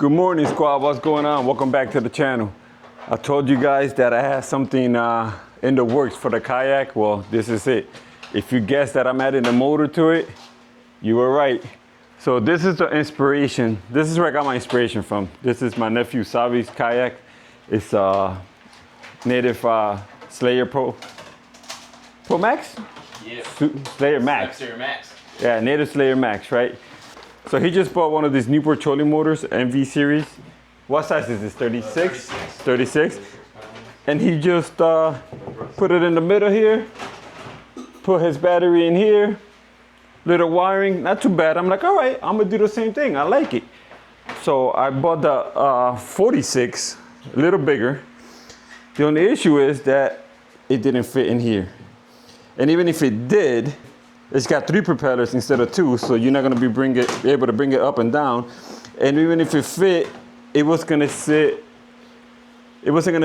Good morning, squad. What's going on? Welcome back to the channel. I told you guys that I had something in the works for the kayak. Well, this is it. If you guessed that I'm adding a motor to it, you were right. So this is the inspiration. This is where I got my inspiration from. This is my nephew Savi's kayak. It's native Slayer Pro Max? Yeah. Slayer Max. Slayer Max. Yeah, native Slayer Max, right? So he just bought one of these Newport trolling motors, NV Series. What size is this, 36? 36. And he just put it in the middle here, put his battery in here, little wiring, not too bad. I'm like, all right, I'm gonna do the same thing, I like it. So I bought the 46, a little bigger. The only issue is that it didn't fit in here. And even if it did, it's got 3 propellers instead of 2, so you're not gonna be able to bring it up and down. And even if it fit, it wasn't gonna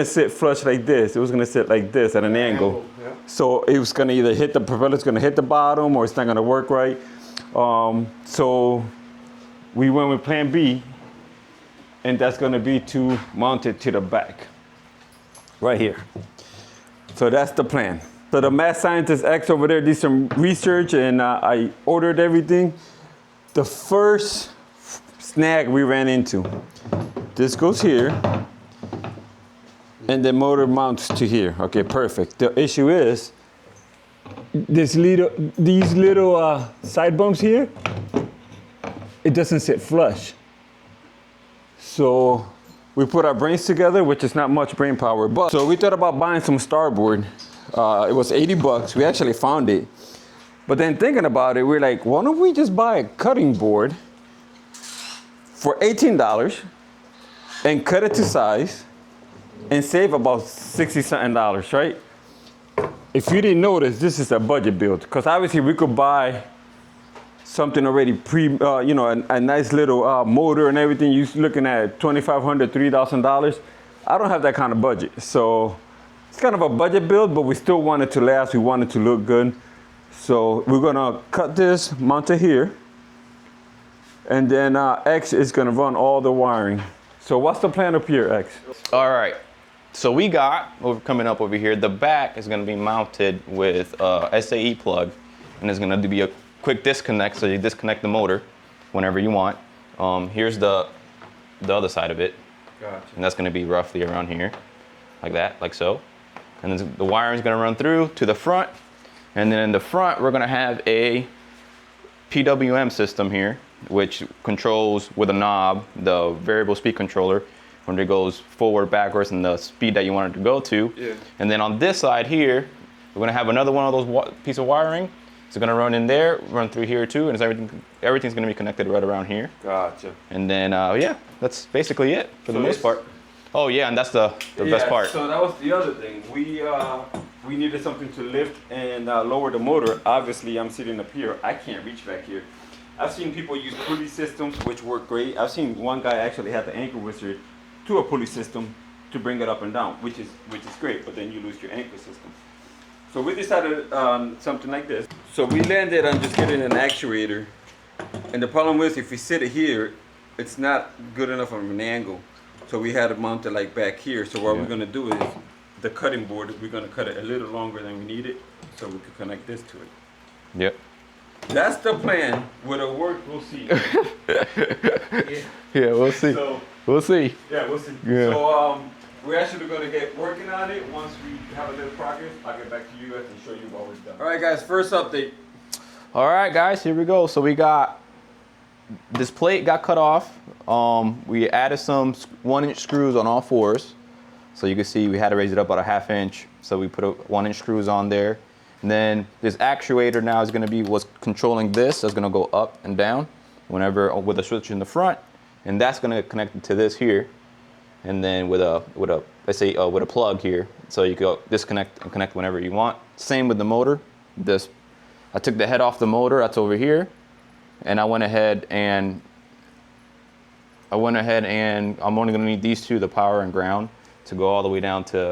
sit flush like this. It was gonna sit like this at an angle. Yeah. So it was gonna either hit the propeller's gonna hit the bottom, or it's not gonna work right. So we went with plan B, and that's gonna be to mount it to the back, right here. So that's the plan. So the Mad Scientist X over there did some research, and I ordered everything. The first snag we ran into, this goes here, and the motor mounts to here. Okay, perfect. The issue is, these little side bumps here, it doesn't sit flush. So we put our brains together, which is not much brain power, but so we thought about buying some starboard. It was 80 bucks. We actually found it. But then thinking about it, we're like, why don't we just buy a cutting board for $18 and cut it to size and save about $60-something, right? If you didn't notice, this is a budget build, because obviously we could buy something already a nice little motor and everything. You're looking at $2,500, $3,000. I don't have that kind of budget. So it's kind of a budget build, but we still want it to last. We want it to look good. So we're gonna cut this, mount it here, and then X is gonna run all the wiring. So what's the plan up here, X? All right. So we got, coming up over here, the back is gonna be mounted with a SAE plug, and it's gonna be a quick disconnect, so you disconnect the motor whenever you want. Here's the other side of it. Gotcha. And that's gonna be roughly around here, like that, like so. And then the wiring is going to run through to the front. And then in the front, we're going to have a PWM system here, which controls with a knob the variable speed controller when it goes forward, backwards, and the speed that you want it to go to. Yeah. And then on this side here, we're going to have another one of those piece of wiring. It's going to run in there, run through here too, and everything's going to be connected right around here. Gotcha. And then, yeah, that's basically it for the most part. Oh yeah, and that's the best part. So that was the other thing. We needed something to lift and lower the motor. Obviously, I'm sitting up here. I can't reach back here. I've seen people use pulley systems, which work great. I've seen one guy actually had the anchor wizard to a pulley system to bring it up and down, which is great. But then you lose your anchor system. So we decided on something like this. So we landed on just getting an actuator. And the problem is, if we sit it here, it's not good enough of an angle. So we had it mounted like back here. So what we're gonna do is, the cutting board, we're gonna cut it a little longer than we need it, so we could connect this to it. Yep. That's the plan. Will it work? We'll see. Yeah, we'll see. So, we'll see. Yeah, we'll see. Yeah. So we're actually gonna get working on it. Once we have a little progress, I'll get back to you guys and show you what we've done. All right, guys. First update. All right, guys. Here we go. So we got this plate got cut off. We added some 1-inch screws on all 4s. So you can see we had to raise it up about a 1/2 inch. So we put 1-inch screws on there. And then this actuator now is gonna be what's controlling this. It's gonna go up and down whenever with a switch in the front. And that's gonna connect it to this here. And then with a plug here. So you go disconnect and connect whenever you want. Same with the motor. I took the head off the motor, that's over here. And I went ahead and I'm only gonna need these two, the power and ground, to go all the way down to,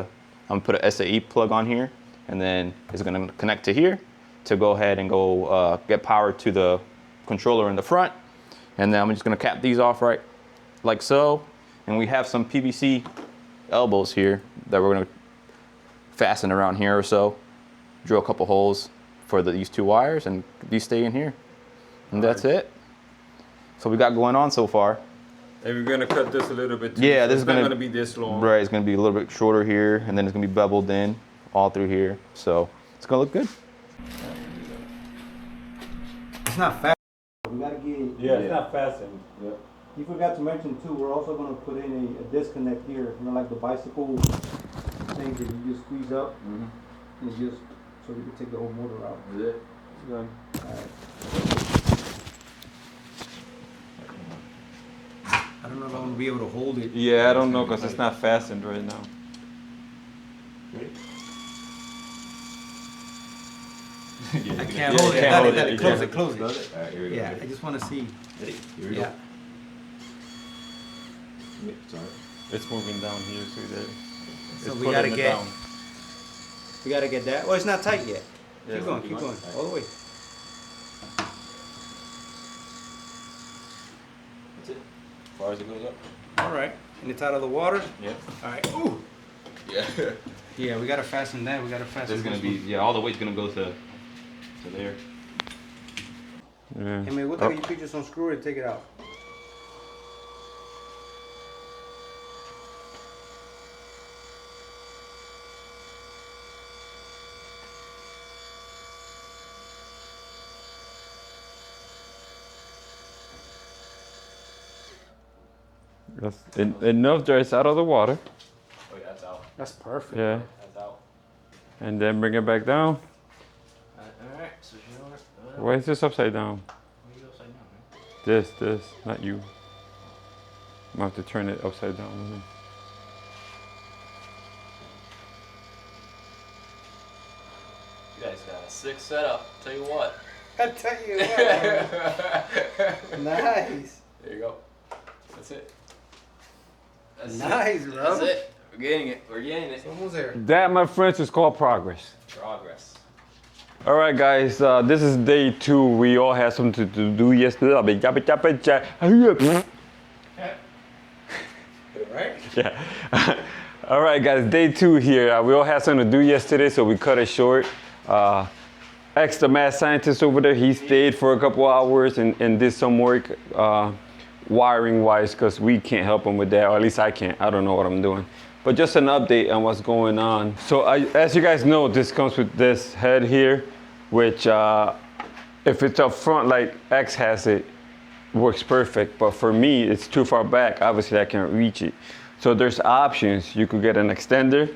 I'm gonna put a SAE plug on here, and then it's gonna connect to here to go ahead and go get power to the controller in the front. And then I'm just gonna cap these off right like so. And we have some PVC elbows here that we're gonna fasten around here or so. Drill a couple holes for these 2 wires, and these stay in here. And that's it. So we got going on so far. And we're gonna cut this a little bit too. Yeah, so this it's is not gonna be this long. Right, it's gonna be a little bit shorter here, and then it's gonna be beveled in all through here. So it's gonna look good. It's not fast. We gotta get. It's not fastened. Yeah. You forgot to mention too. We're also gonna put in a disconnect here. You know, like the bicycle thing that you just squeeze up, and just so we can take the whole motor out. Is it? Done. I don't know if I'm gonna be able to hold it. Yeah, I don't know because it's not fastened right now. I can't hold it. can't hold it. Close You it. Close it. All right, here we go. Yeah, I just want to see. Ready? Here we Yeah. go. Sorry. It's moving down here, see there. So It's we gotta pulling it get. down. We gotta get that. Well, it's not tight yet. Yeah, Keep going. keep Keep going. going. All the way. That's it. As far as it goes up. All right. And it's out of the water. Yeah. All right. Ooh. Yeah. Yeah, we gotta fasten that. We gotta fasten. This is gonna this be, one. yeah, all the weight's gonna go to there. Yeah. Hey man, what if you could just unscrew it and take it out? Enough that it's out of the water. Oh yeah, that's out. That's perfect. Yeah. That's out. And then bring it back down. Alright, so you know what? Why is this upside down? You upside down, man. This, not you. I'm gonna have to turn it upside down. You guys got a sick setup. Tell you what. I tell you what. Nice. There you go. That's it. Nice, bro. That's it. We're getting it. We're getting it. Almost there. That, my friends, is called progress. Progress. All right, guys, this is day 2. We all had something to do yesterday. Right? Yeah. All right, guys, day 2 here. We all had something to do yesterday, so we cut it short. X, the mad scientist over there, he stayed for a couple hours and did some work wiring-wise, because we can't help him with that, or at least I can't. I don't know what I'm doing. But just an update on what's going on. So as you guys know, this comes with this head here, which if it's up front like X has it, works perfect. But for me, it's too far back. Obviously, I can't reach it. So there's options. You could get an extender,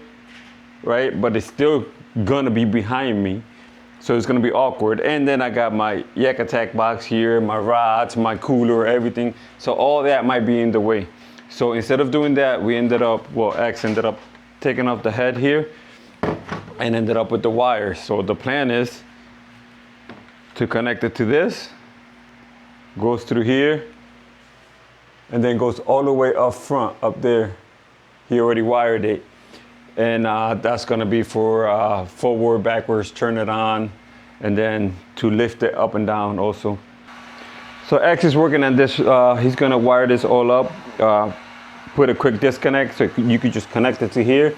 right? But it's still gonna be behind me. So it's gonna be awkward. And then I got my YakAttack box here, my rods, my cooler, everything. So all that might be in the way. So instead of doing that, we ended up, well, X ended up taking off the head here and ended up with the wires. So the plan is to connect it to this, goes through here, and then goes all the way up front, up there. He already wired it. And that's gonna be for forward, backwards, turn it on, and then to lift it up and down also. So X is working on this. He's gonna wire this all up, put a quick disconnect so you could just connect it to here,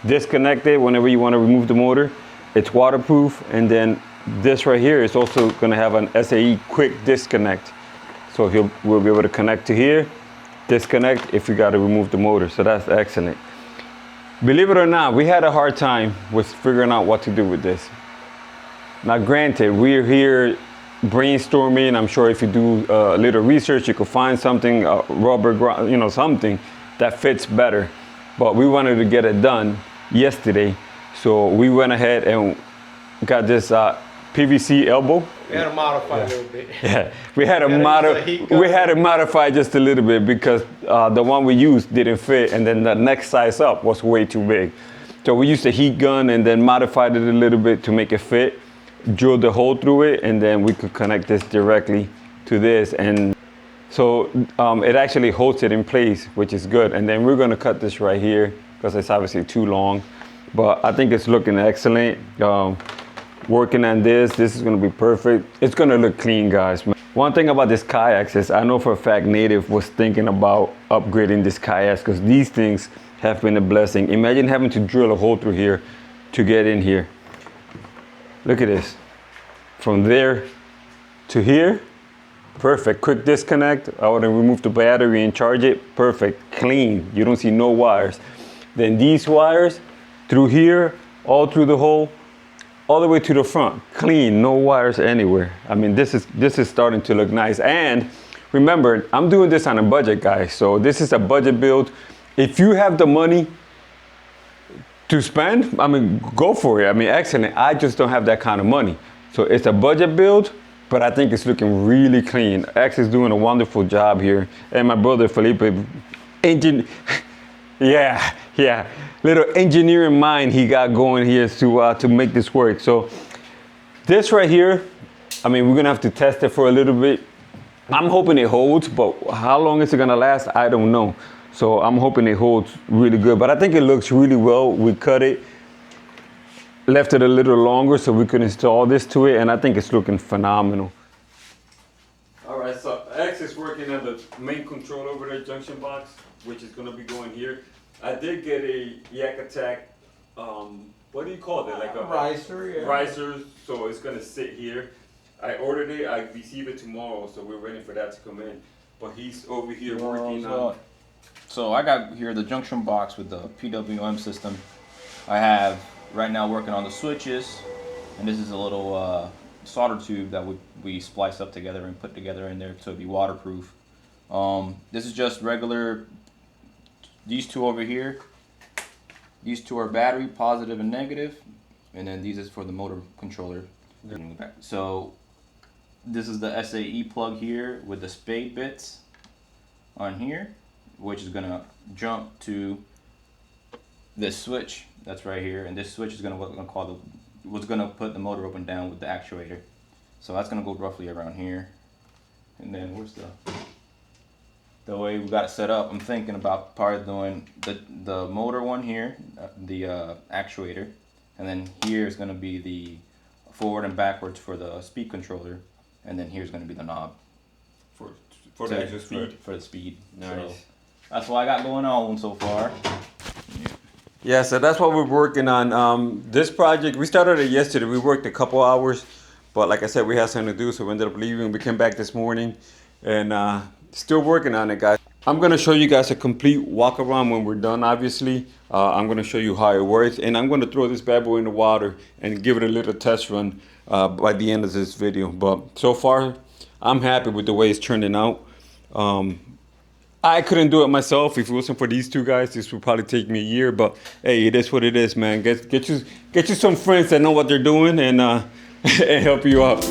disconnect it whenever you wanna remove the motor. It's waterproof, and then this right here is also gonna have an SAE quick disconnect. So we'll be able to connect to here, disconnect if you gotta remove the motor, so that's excellent. Believe it or not, we had a hard time with figuring out what to do with this. Now granted, we're here brainstorming. I'm sure if you do a little research, you could find something, rubber, something that fits better. But we wanted to get it done yesterday. So we went ahead and got this PVC elbow. We had to modify a little bit. Yeah, we had to modify just a little bit because the one we used didn't fit, and then the next size up was way too big. So we used a heat gun and then modified it a little bit to make it fit, drilled the hole through it, and then we could connect this directly to this. And so it actually holds it in place, which is good. And then we're gonna cut this right here because it's obviously too long, but I think it's looking excellent. Working on this is gonna be perfect. It's gonna look clean, guys. One thing about this kayaks is I know for a fact Native was thinking about upgrading this kayaks because these things have been a blessing. Imagine having to drill a hole through here to get in here. Look at this. From there to here, perfect. Quick disconnect. I would remove the battery and charge it. Perfect, clean. You don't see no wires. Then these wires through here, all through the hole, all the way to the front, clean, no wires anywhere. I mean, this is starting to look nice. And remember, I'm doing this on a budget, guys. So this is a budget build. If you have the money to spend, I mean, go for it. I mean, excellent. I just don't have that kind of money. So it's a budget build, but I think it's looking really clean. X is doing a wonderful job here. And my brother Felipe, yeah, little engineering mind he got going here to make this work. So this right here, I mean, we're gonna have to test it for a little bit. I'm hoping it holds, but how long is it gonna last? I don't know. So I'm hoping it holds really good, but I think it looks really well. We cut it, left it a little longer so we could install this to it, and I think it's looking phenomenal. All right, so X is working on the main control over there, junction box, which is gonna be going here. I did get a YakAttack, what do you call it? Like a riser, yeah. Riser, so it's gonna sit here. I ordered it, I receive it tomorrow, so we're waiting for that to come in. But he's over here working on. So I got here the junction box with the PWM system. I have right now working on the switches, and this is a little solder tube that we splice up together and put together in there to be waterproof. This is just regular. These two over here, these two are battery, positive and negative, and then these is for the motor controller. So this is the SAE plug here with the spade bits on here, which is gonna jump to this switch that's right here, and this switch is gonna what's gonna put the motor up and down with the actuator. So that's gonna go roughly around here, and then where's the way we got it set up, I'm thinking about probably doing the motor one here, the actuator, and then here is going to be the forward and backwards for the speed controller, and then here's going to be the knob for the extra speed. For the speed. Nice. So that's what I got going on so far. Yeah, so that's what we're working on. This project, we started it yesterday. We worked a couple hours, but like I said, we had something to do, so we ended up leaving. We came back this morning, and still working on it, guys. I'm gonna show you guys a complete walk around when we're done, obviously. I'm gonna show you how it works, and I'm gonna throw this bad boy in the water and give it a little test run by the end of this video. But so far, I'm happy with the way it's turning out. I couldn't do it myself. If it wasn't for these two guys, this would probably take me a year, but hey, it is what it is, man. Get you some friends that know what they're doing and and help you out.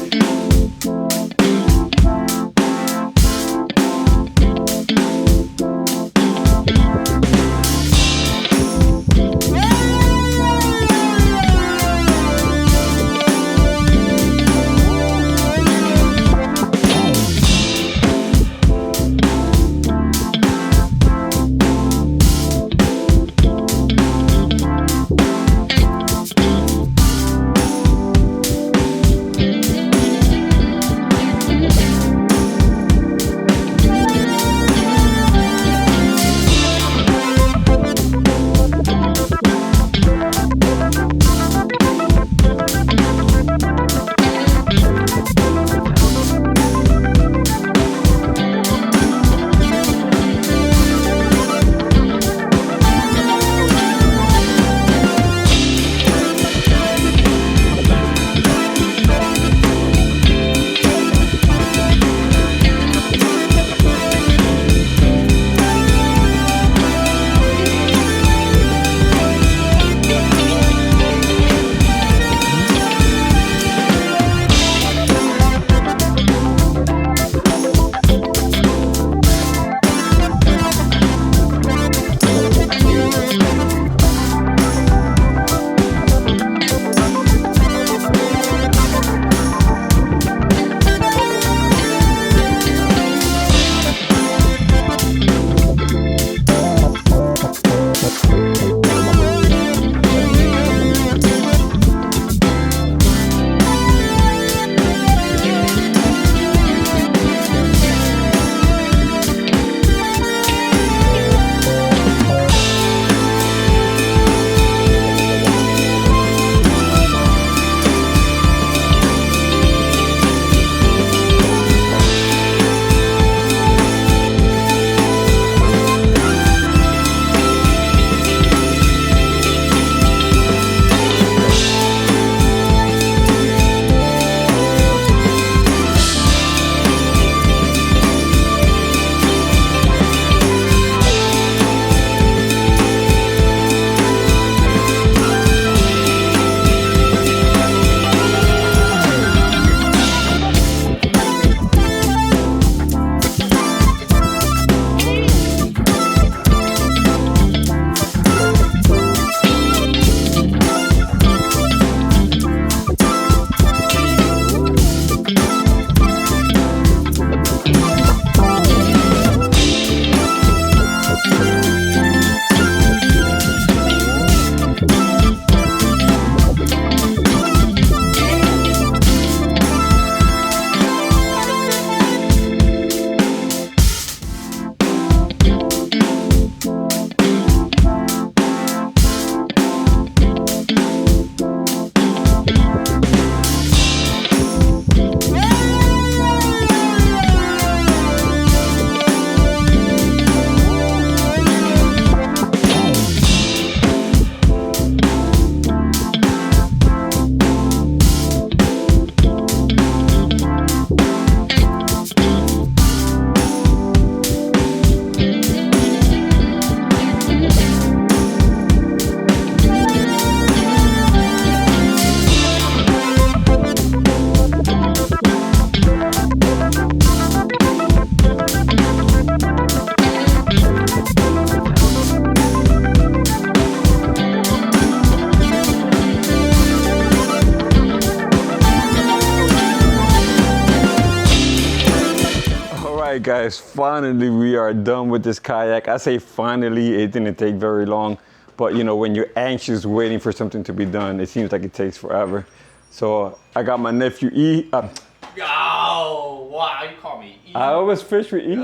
right, guys, finally we are done with this kayak. I say finally, it didn't take very long, but you know, when you're anxious waiting for something to be done, it seems like it takes forever. So I got my nephew E. Oh, wow, you call me E. I always fish with E.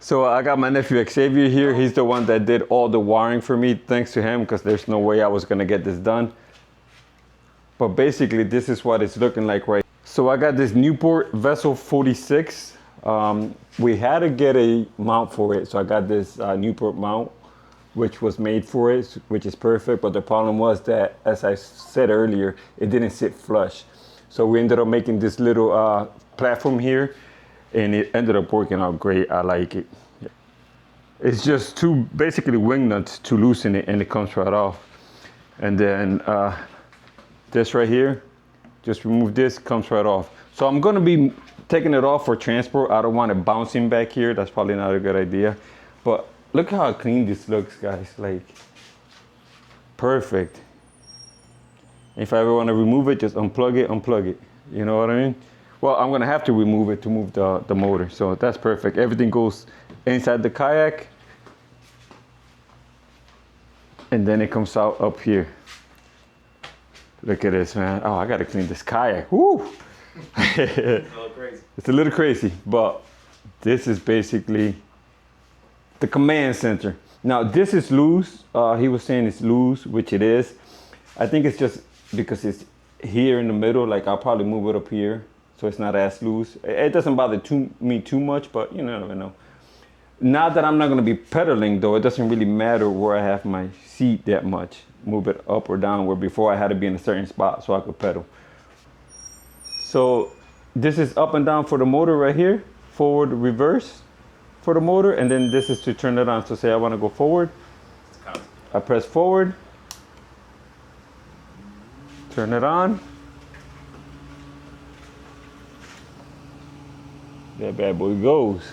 So I got my nephew Xavier here. He's the one that did all the wiring for me, thanks to him, because there's no way I was gonna get this done. But basically, this is what it's looking like right. So I got this Newport Vessel 46. We had to get a mount for it, so I got this Newport mount, which was made for it, which is perfect. But the problem was that, as I said earlier, it didn't sit flush. So we ended up making this little platform here, and it ended up working out great. I like it. It's just two basically wing nuts to loosen it, and it comes right off. And then this right here, just remove this, comes right off. So I'm gonna be taking it off for transport. I don't want it bouncing back here. That's probably not a good idea. But look how clean this looks, guys. Like, perfect. If I ever want to remove it, just unplug it. You know what I mean? Well, I'm gonna have to remove it to move the motor. So that's perfect. Everything goes inside the kayak. And then it comes out up here. Look at this, man. Oh, I gotta clean this kayak. Woo! It's a little crazy. It's a little crazy, but this is basically the command center. Now, this is loose. He was saying it's loose, which it is. I think it's just because it's here in the middle. Like, I'll probably move it up here so it's not as loose. It doesn't bother me too much, but you never know. Now that I'm not gonna be pedaling though, it doesn't really matter where I have my seat that much. Move it up or down, where before I had to be in a certain spot so I could pedal. So this is up and down for the motor right here, forward, reverse for the motor, and then this is to turn it on. So say I wanna go forward, I press forward, turn it on. That bad boy goes.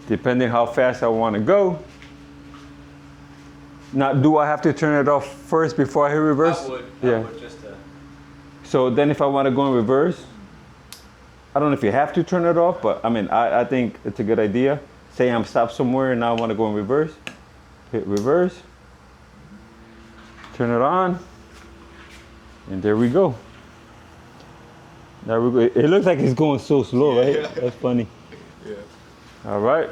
Depending how fast I want to go. Now, do I have to turn it off first before I hit reverse? I would just to... So then if I want to go in reverse, I don't know if you have to turn it off, but I mean, I think it's a good idea. Say I'm stopped somewhere and now I want to go in reverse. Hit reverse. Turn it on. And there we go. There we go. It looks like it's going so slow, right? Yeah. That's funny. Yeah. All right.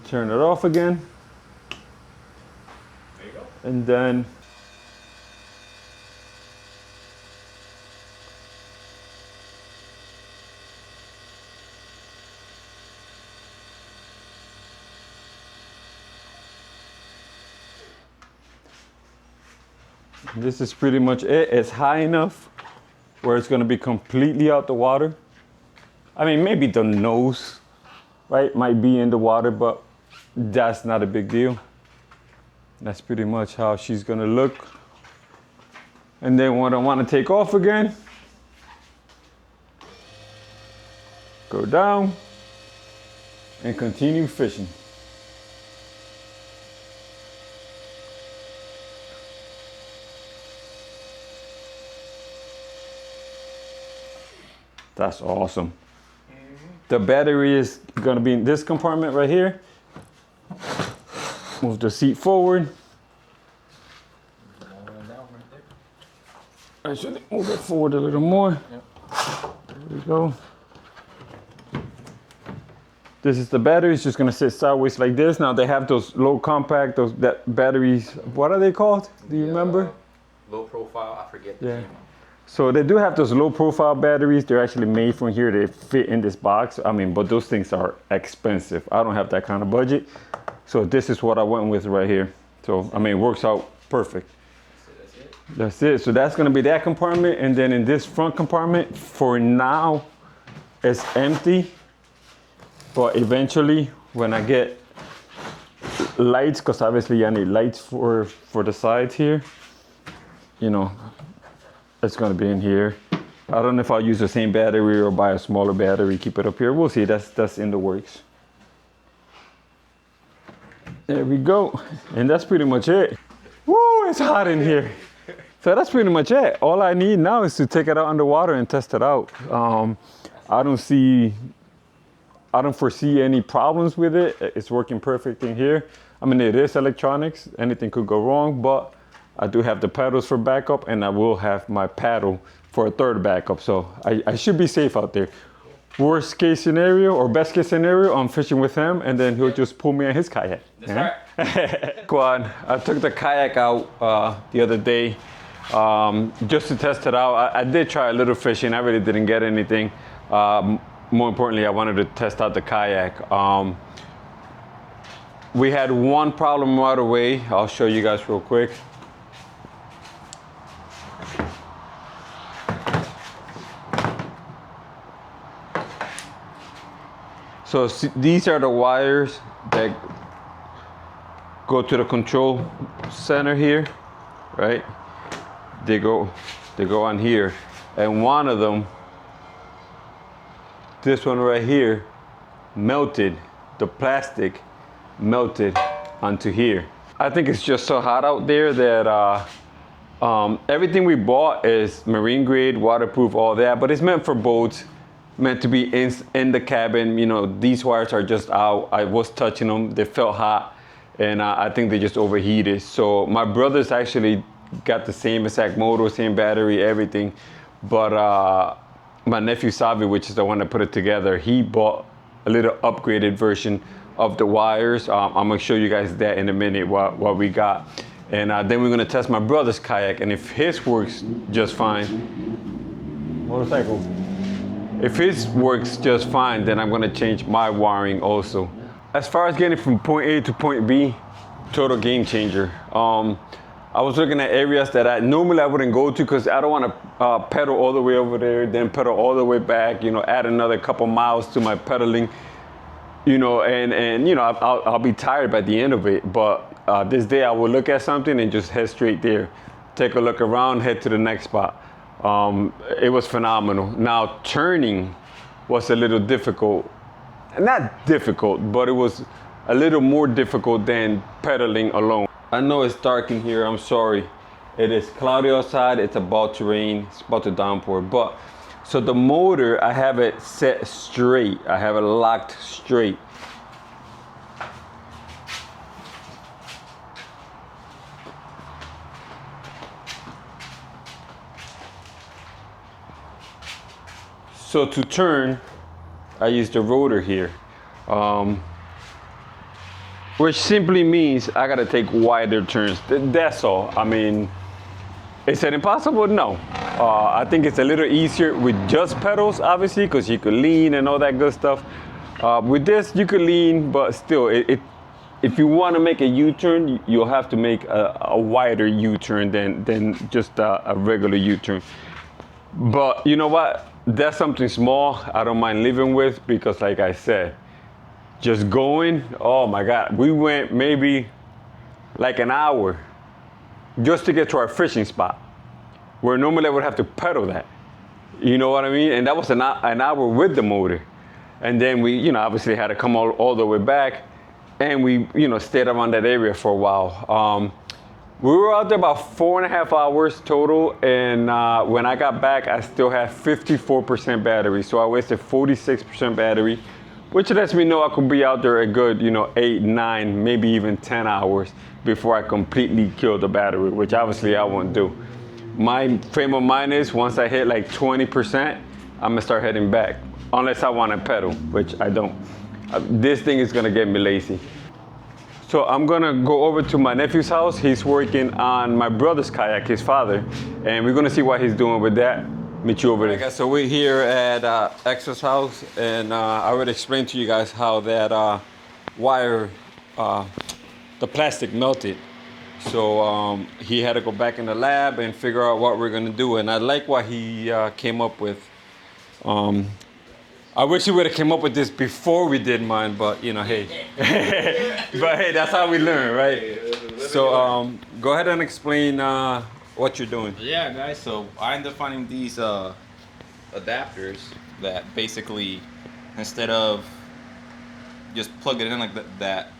Turn it off again. There you go. And then this is pretty much it. It's high enough where it's going to be completely out the water. I mean, maybe the nose, right, might be in the water, but that's not a big deal. That's pretty much how she's going to look. And then when I want to take off again, go down and continue fishing. That's awesome. The battery is gonna be in this compartment right here. Move the seat forward. I should move it forward a little more. Yep. There we go. This is the battery. It's just gonna sit sideways like this. Now they have those low compact, that batteries. What are they called? Do you remember? Low profile, I forget the Yeah. name. So they do have those low profile batteries. They're actually made from here. They fit in this box. I mean, but those things are expensive. I don't have that kind of budget. So this is what I went with right here. So, I mean, it works out perfect. That's it. So that's gonna be that compartment. And then in this front compartment, for now, it's empty. But eventually, when I get lights, because obviously I need lights for the sides here, you know, it's gonna be in here. I don't know if I'll use the same battery or buy a smaller battery, keep it up here. We'll see, that's in the works. There we go. And that's pretty much it. Woo, it's hot in here. So that's pretty much it. All I need now is to take it out underwater and test it out. I don't foresee any problems with it. It's working perfect in here. I mean, it is electronics. Anything could go wrong, but I do have the pedals for backup, and I will have my paddle for a third backup. So I should be safe out there. Worst case scenario or best case scenario, I'm fishing with him, and then he'll just pull me in his kayak. That's right. Quad. I took the kayak out the other day just to test it out. I did try a little fishing. I really didn't get anything. More importantly, I wanted to test out the kayak. We had one problem right away. I'll show you guys real quick. So these are the wires that go to the control center here, right? They go on here, and one of them, this one right here, melted. The plastic melted onto here. I think it's just so hot out there that everything we bought is marine grade, waterproof, all that, but it's meant for boats. Meant to be in the cabin. You know, these wires are just out. I was touching them, they felt hot, and I think they just overheated. So my brother's actually got the same exact motor, same battery, everything, but my nephew Savi, which is the one that put it together, he bought a little upgraded version of the wires. I'm gonna show you guys that in a minute, what we got. And then we're gonna test my brother's kayak, and if his works just fine, motorcycle. If his works just fine, then I'm gonna change my wiring also. As far as getting from point A to point B, total game changer. I was looking at areas that I normally wouldn't go to because I don't want to pedal all the way over there, then pedal all the way back, you know, add another couple miles to my pedaling, you know, and you know, I'll be tired by the end of it. But this day I will look at something and just head straight there. Take a look around, head to the next spot. It was phenomenal. Now turning was a little difficult. Not difficult, but it was a little more difficult than pedaling alone. I know it's dark in here, I'm sorry. It is cloudy outside, it's about to rain, it's about to downpour. But, so the motor, I have it set straight. I have it locked straight. So to turn, I use the rotor here, which simply means I gotta take wider turns. That's all. I mean, is it impossible? No. I think it's a little easier with just pedals, obviously, because you could lean and all that good stuff. With this, you could lean, but still, if you want to make a U-turn, you'll have to make a wider U-turn than just a regular U-turn. But you know what? That's something small I don't mind living with because, like I said, just going, oh my God, we went maybe like an hour just to get to our fishing spot, where normally I would have to pedal that. You know what I mean? And that was an hour with the motor. And then we, you know, obviously had to come all the way back, and we, you know, stayed around that area for a while. We were out there about 4.5 hours total, and when I got back, I still had 54% battery. So I wasted 46% battery, which lets me know I could be out there a good, you know, 8, 9, maybe even 10 hours before I completely kill the battery, which obviously I won't do. My frame of mind is once I hit like 20%, I'm gonna start heading back, unless I want to pedal, which I don't. This thing is gonna get me lazy. So I'm gonna go over to my nephew's house. He's working on my brother's kayak, his father, and we're gonna see what he's doing with that. Meet you over there. Guys, so we're here at Exo's house, and I already explained to you guys how that wire, the plastic melted. So he had to go back in the lab and figure out what we're gonna do. And I like what he came up with. I wish he would have came up with this before we did mine, but you know, hey. But hey, that's how we learn, right? So go ahead and explain what you're doing. Yeah, guys, so I ended up finding these adapters that basically, instead of just plug it in like that,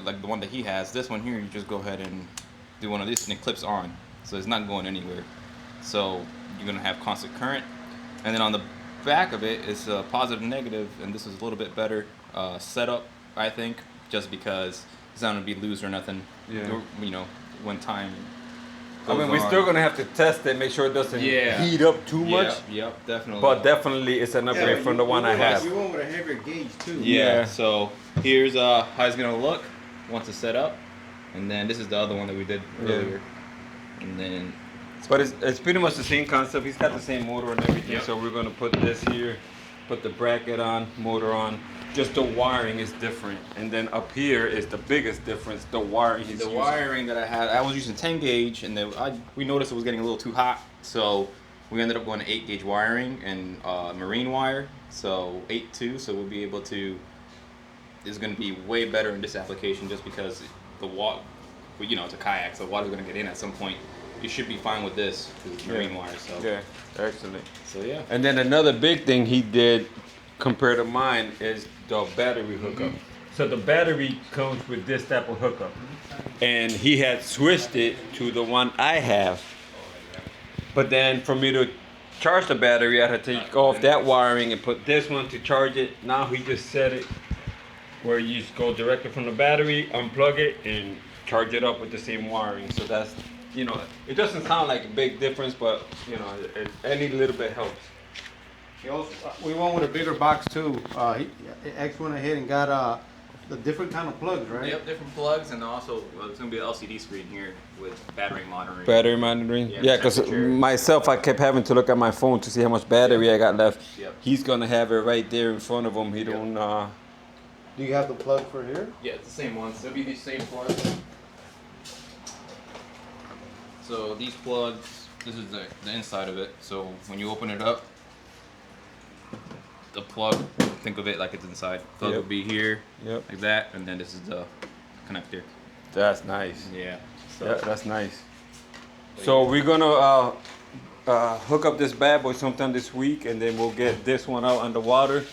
like the one that he has, this one here, you just go ahead and do one of these and it clips on. so it's not going anywhere. So you're gonna have constant current, and then on the back of it is a positive negative, and this is a little bit better setup, I think, just because it's not gonna be loose or nothing. Yeah. You know, when time. I mean, we're still gonna have to test it, make sure it doesn't heat up too much. Yep, definitely. But definitely, it's an upgrade from the one I have. You went with a heavier gauge too. Yeah. So here's how it's gonna look once it's set up, and then this is the other one that we did earlier, and then. But it's pretty much the same concept. He's got the same motor and everything. Yep. So we're gonna put this here, put the bracket on, motor on. Just the wiring is different, and then up here is the biggest difference. The wiring he's using. Wiring that I had, I was using 10 gauge, and then we noticed it was getting a little too hot, so we ended up going to 8 gauge wiring and marine wire, so 8-2. So we'll be able to. It's going to be way better in this application, just because the water, you know, it's a kayak, so water's going to get in at some point. You should be fine with this because it's marine wire. So Yeah, excellent. So yeah. And then another big thing he did compared to mine is the battery hookup. So the battery comes with this type of hookup. And he had switched it to the one I have. But then for me to charge the battery, I had to take off that wiring and put this one to charge it. Now he just set it where you just go directly from the battery, unplug it, and charge it up with the same wiring. So that's, you know, it doesn't sound like a big difference, but you know, any little bit helps. He also, we went with a bigger box too. X went ahead and got the different kind of plugs, right? Yep, different plugs, and also it's gonna be an LCD screen here with battery monitoring. Battery monitoring? Yeah, Yeah, because myself, I kept having to look at my phone to see how much battery I got left. Yep. He's gonna have it right there in front of him. He don't. Do you have the plug for here? Yeah, it's the same ones. It'll be the same plugs. So these plugs, this is the inside of it. So when you open it up, the plug, think of it like it's inside. Plug will be here, like that, and then this is the connector. That's nice. Yeah. Yeah, that's nice. So we're gonna hook up this bad boy sometime this week, and then we'll get this one out underwater,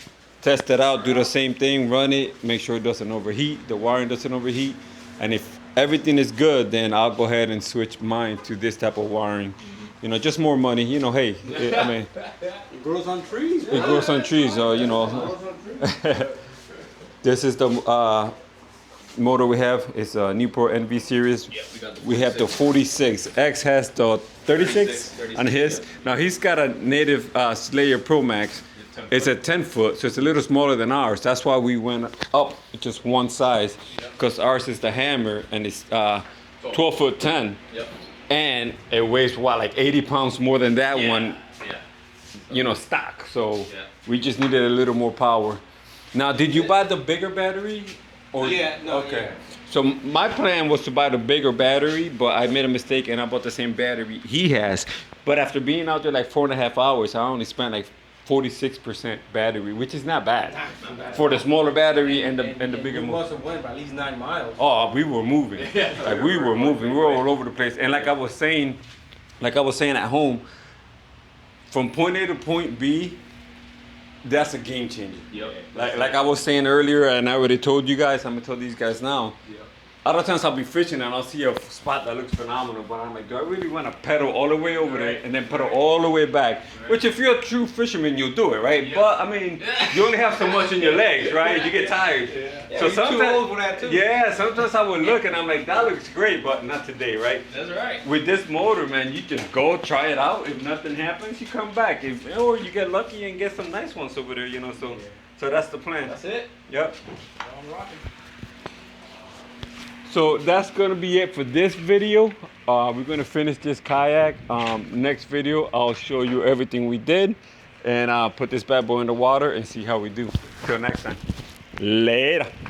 test it out, do the same thing, run it, make sure it doesn't overheat, the wiring doesn't overheat, and if everything is good, then I'll go ahead and switch mine to this type of wiring. You know, just more money. You know, hey, I mean, it grows on trees. It grows on trees, you know. This is the motor we have. It's a Newport NV Series. Yep, we have the 46. X has the 36 on his. Yeah. Now he's got a native Slayer Pro Max. It's a 10 foot, so it's a little smaller than ours. That's why we went up just one size, because ours is the Hammer, and it's 12 foot 10. Yep. And it weighs like 80 pounds more than that one, Yeah. you know, stock. So we just needed a little more power. Now, did you buy the bigger battery? Or okay. So my plan was to buy the bigger battery, but I made a mistake and I bought the same battery he has. But after being out there like 4.5 hours, I only spent like 46% battery, which is not bad for the smaller battery and the bigger. You must have went by at least 9 miles. Oh, we were moving. Like we were moving. We were all over the place. And like I was saying at home, from point A to point B, that's a game changer. Yep. Like I was saying earlier, and I already told you guys, I'm gonna tell these guys now. Yep. Other times I'll be fishing and I'll see a spot that looks phenomenal, but I'm like, do I really want to pedal all the way over there and then pedal all the way back? Which if you're a true fisherman, you'll do it, right? But I mean, you only have so much in your legs, right? You get tired. So sometimes, too old for that too. Yeah, sometimes I would look and I'm like, that looks great, but not today, right? That's right. With this motor, man, you just go try it out. If nothing happens, you come back. Or you get lucky and get some nice ones over there, you know. So that's the plan. That's it. Yep. I'm rocking. So that's gonna be it for this video. We're gonna finish this kayak. Next video, I'll show you everything we did, and I'll put this bad boy in the water and see how we do. Till next time. Later.